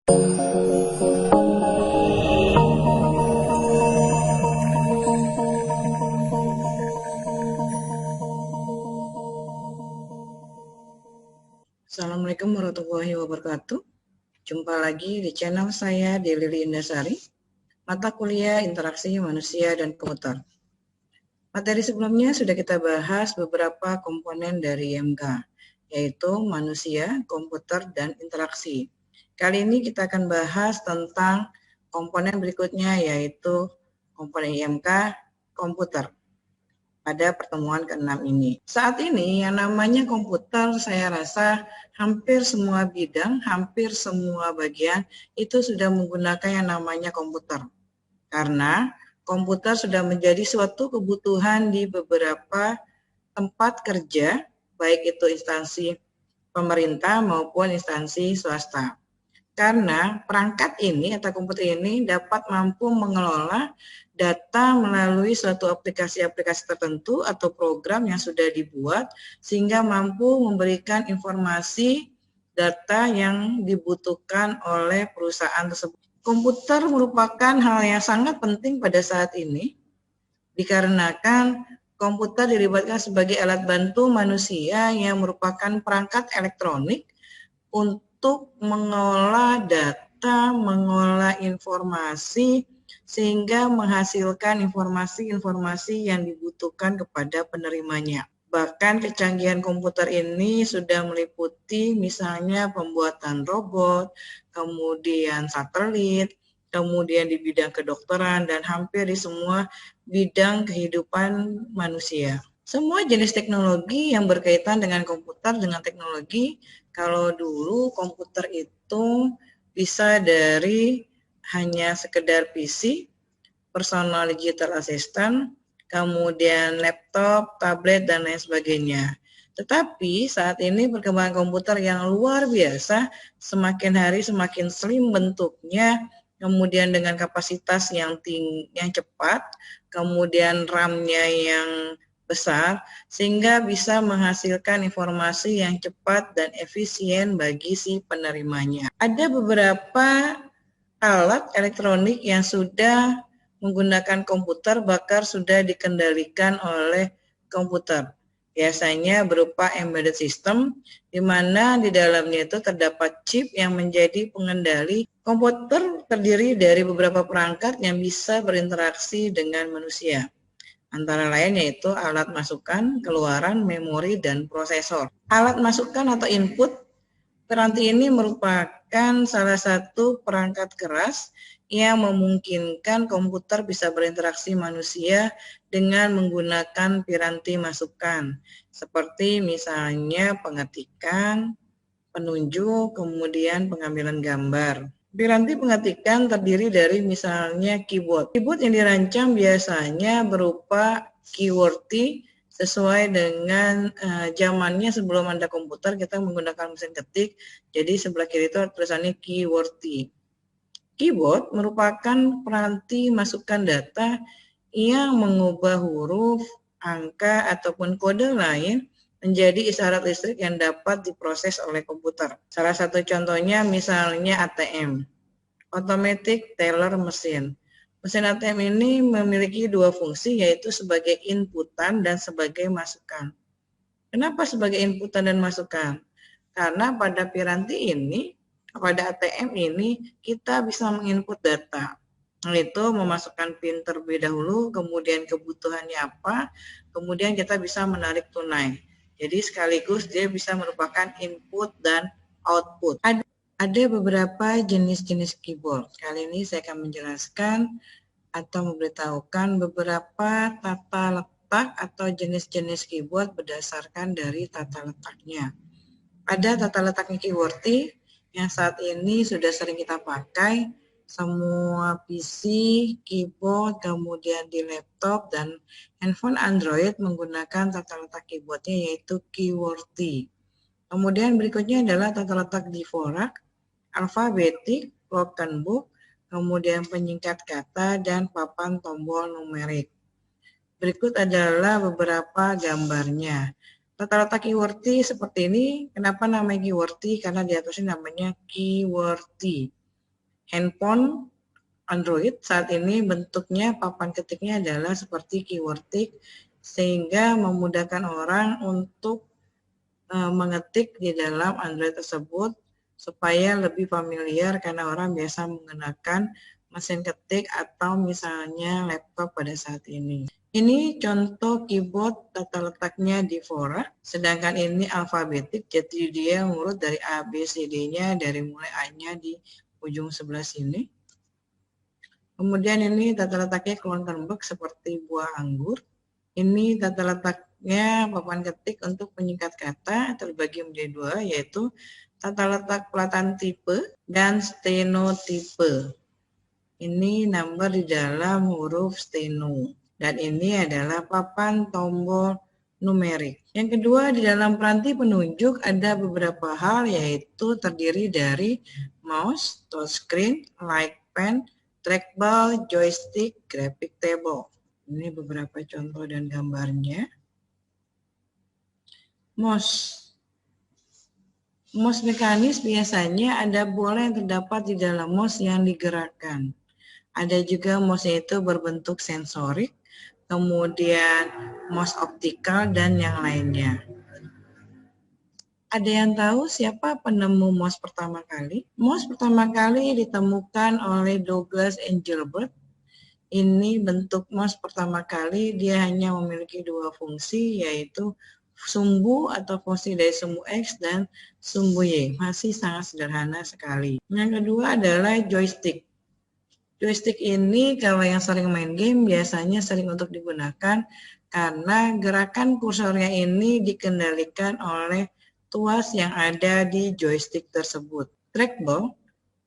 Assalamualaikum warahmatullahi wabarakatuh. Jumpa lagi di channel saya, Lili Indasari, mata kuliah interaksi manusia dan komputer. Materi sebelumnya sudah kita bahas beberapa komponen dari IMK, yaitu manusia, komputer, dan interaksi. Kali ini kita akan bahas tentang komponen berikutnya, yaitu komponen IMK, komputer. Pada pertemuan ke-6 ini. Saat ini yang namanya komputer, saya rasa hampir semua bidang, hampir semua bagian itu sudah menggunakan yang namanya komputer. Karena komputer sudah menjadi suatu kebutuhan di beberapa tempat kerja, baik itu instansi pemerintah maupun instansi swasta. Karena perangkat ini atau komputer ini dapat mampu mengelola data melalui suatu aplikasi-aplikasi tertentu atau program yang sudah dibuat sehingga mampu memberikan informasi data yang dibutuhkan oleh perusahaan tersebut. Komputer merupakan hal yang sangat penting pada saat ini dikarenakan komputer dilibatkan sebagai alat bantu manusia yang merupakan perangkat elektronik untuk mengolah data, mengolah informasi, sehingga menghasilkan informasi-informasi yang dibutuhkan kepada penerimanya. Bahkan kecanggihan komputer ini sudah meliputi misalnya pembuatan robot, kemudian satelit, kemudian di bidang kedokteran, dan hampir di semua bidang kehidupan manusia. Semua jenis teknologi yang berkaitan dengan komputer, dengan teknologi, kalau dulu komputer itu bisa dari hanya sekedar PC, personal digital assistant, kemudian laptop, tablet, dan lain sebagainya. Tetapi saat ini perkembangan komputer yang luar biasa, semakin hari semakin slim bentuknya, kemudian dengan kapasitas yang cepat, kemudian RAM-nya yang besar, sehingga bisa menghasilkan informasi yang cepat dan efisien bagi si penerimanya. Ada beberapa alat elektronik yang sudah menggunakan komputer, bahkan sudah dikendalikan oleh komputer. Biasanya berupa embedded system, di mana di dalamnya itu terdapat chip yang menjadi pengendali. Komputer terdiri dari beberapa perangkat yang bisa berinteraksi dengan manusia. Antara lain yaitu alat masukan, keluaran, memori, dan prosesor. Alat masukan atau input, piranti ini merupakan salah satu perangkat keras yang memungkinkan komputer bisa berinteraksi manusia dengan menggunakan piranti masukan, seperti misalnya pengetikan, penunjuk, kemudian pengambilan gambar. Piranti pengetikan terdiri dari misalnya keyboard. Keyboard yang dirancang biasanya berupa QWERTY sesuai dengan zamannya sebelum ada komputer kita menggunakan mesin ketik. Jadi sebelah kiri itu tulisannya QWERTY. Keyboard merupakan piranti masukan data yang mengubah huruf, angka, ataupun kode lain menjadi isyarat listrik yang dapat diproses oleh komputer. Salah satu contohnya misalnya ATM, Automatic Teller Machine. Mesin ATM ini memiliki dua fungsi, yaitu sebagai inputan dan sebagai masukan. Kenapa sebagai inputan dan masukan? Karena pada piranti ini, pada ATM ini, kita bisa menginput data, yaitu memasukkan PIN terlebih dahulu, kemudian kebutuhannya apa, kemudian kita bisa menarik tunai. Jadi sekaligus dia bisa merupakan input dan output. Ada beberapa jenis-jenis keyboard. Kali ini saya akan menjelaskan atau memberitahukan beberapa tata letak atau jenis-jenis keyboard berdasarkan dari tata letaknya. Ada tata letaknya QWERTY yang saat ini sudah sering kita pakai. Semua PC, keyboard, kemudian di laptop dan handphone Android menggunakan tata letak keyboardnya yaitu QWERTY. Kemudian berikutnya adalah tata letak Dvorak, alfabetik, broken book, kemudian penyingkat kata, dan papan tombol numerik. Berikut adalah beberapa gambarnya. Tata letak QWERTY seperti ini. Kenapa namanya QWERTY? Karena di atasnya namanya QWERTY. handphone Android saat ini bentuknya papan ketiknya adalah seperti keyword tick, sehingga memudahkan orang untuk mengetik di dalam Android tersebut supaya lebih familiar karena orang biasa menggunakan mesin ketik atau misalnya laptop pada saat ini. Ini contoh keyboard tata letaknya di Fora, sedangkan ini alfabetik, jadi dia ngurut dari A, B, C, D-nya, dari mulai A-nya di ujung sebelah sini. Kemudian ini tata letaknya Klonkenberg seperti buah anggur. Ini tata letaknya papan ketik untuk penyingkat kata terbagi menjadi dua, yaitu tata letak pelatahan tipe dan stenotipe. Ini nomor di dalam huruf steno. Dan ini adalah papan tombol numerik. Yang kedua, di dalam peranti penunjuk ada beberapa hal, yaitu terdiri dari mouse, touchscreen, light pen, trackball, joystick, graphic table. Ini beberapa contoh dan gambarnya. Mouse mekanis biasanya ada bola yang terdapat di dalam mouse yang digerakkan. Ada juga mouse itu berbentuk sensorik, kemudian mouse optikal, dan yang lainnya. Ada yang tahu siapa penemu mouse pertama kali? Mouse pertama kali ditemukan oleh Douglas Engelbart. Ini bentuk mouse pertama kali, dia hanya memiliki dua fungsi, yaitu sumbu atau fungsi dari sumbu X dan sumbu Y. Masih sangat sederhana sekali. Yang kedua adalah joystick. Joystick ini kalau yang sering main game biasanya sering untuk digunakan karena gerakan kursornya ini dikendalikan oleh tuas yang ada di joystick tersebut. Trackball,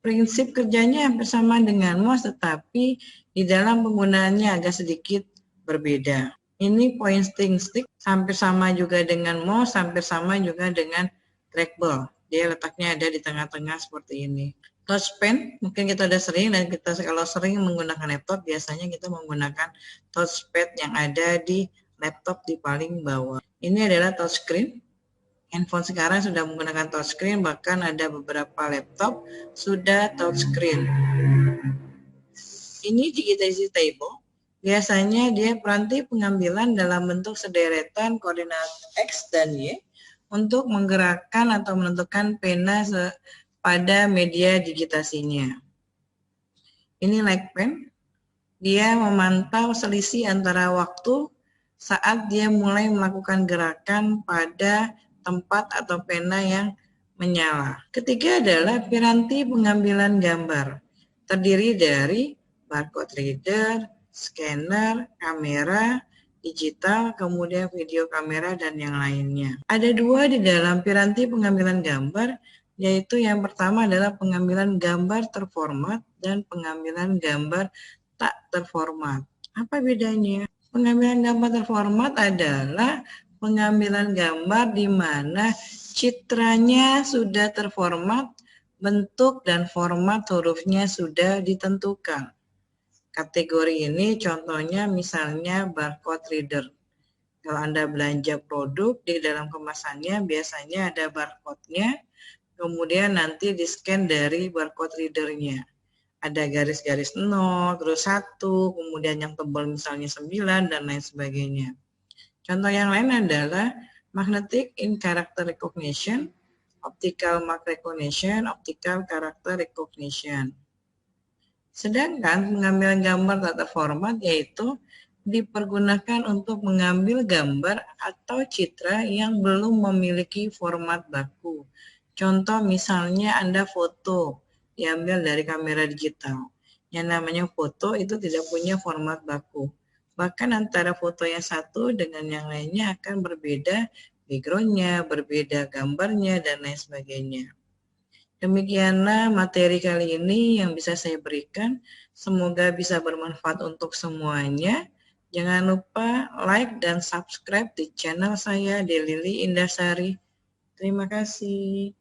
prinsip kerjanya hampir sama dengan mouse, tetapi di dalam penggunaannya agak sedikit berbeda. Ini pointing stick, hampir sama juga dengan mouse, hampir sama juga dengan trackball. Dia letaknya ada di tengah-tengah seperti ini. Touchpad, mungkin kita udah sering, dan kita kalau sering menggunakan laptop, biasanya kita menggunakan touchpad yang ada di laptop di paling bawah. Ini adalah touchscreen. Handphone sekarang sudah menggunakan touchscreen, bahkan ada beberapa laptop sudah touchscreen. Ini digitization table. Biasanya dia peranti pengambilan dalam bentuk sederetan koordinat X dan Y untuk menggerakkan atau menentukan pena pada media digitasinya. Ini light pen. Dia memantau selisih antara waktu saat dia mulai melakukan gerakan pada tempat atau pena yang menyala. Ketiga adalah piranti pengambilan gambar. Terdiri dari barcode reader, scanner, kamera, digital, kemudian video kamera, dan yang lainnya. Ada dua di dalam piranti pengambilan gambar, yaitu yang pertama adalah pengambilan gambar terformat dan pengambilan gambar tak terformat. Apa bedanya? Pengambilan gambar terformat adalah pengambilan gambar di mana citranya sudah terformat, bentuk dan format hurufnya sudah ditentukan. Kategori ini contohnya misalnya barcode reader. Kalau Anda belanja produk, di dalam kemasannya biasanya ada barcode-nya, kemudian nanti di-scan dari barcode reader-nya. Ada garis-garis 0, terus 1, kemudian yang tebal misalnya 9, dan lain sebagainya. Contoh yang lain adalah magnetic in character recognition, optical mark recognition, optical character recognition. Sedangkan pengambilan gambar tak terformat yaitu dipergunakan untuk mengambil gambar atau citra yang belum memiliki format baku. Contoh misalnya Anda foto diambil dari kamera digital. Yang namanya foto itu tidak punya format baku. Bahkan antara foto yang satu dengan yang lainnya akan berbeda background-nya, berbeda gambarnya, dan lain sebagainya. Demikianlah materi kali ini yang bisa saya berikan. Semoga bisa bermanfaat untuk semuanya. Jangan lupa like dan subscribe di channel saya, Delili Indasari. Terima kasih.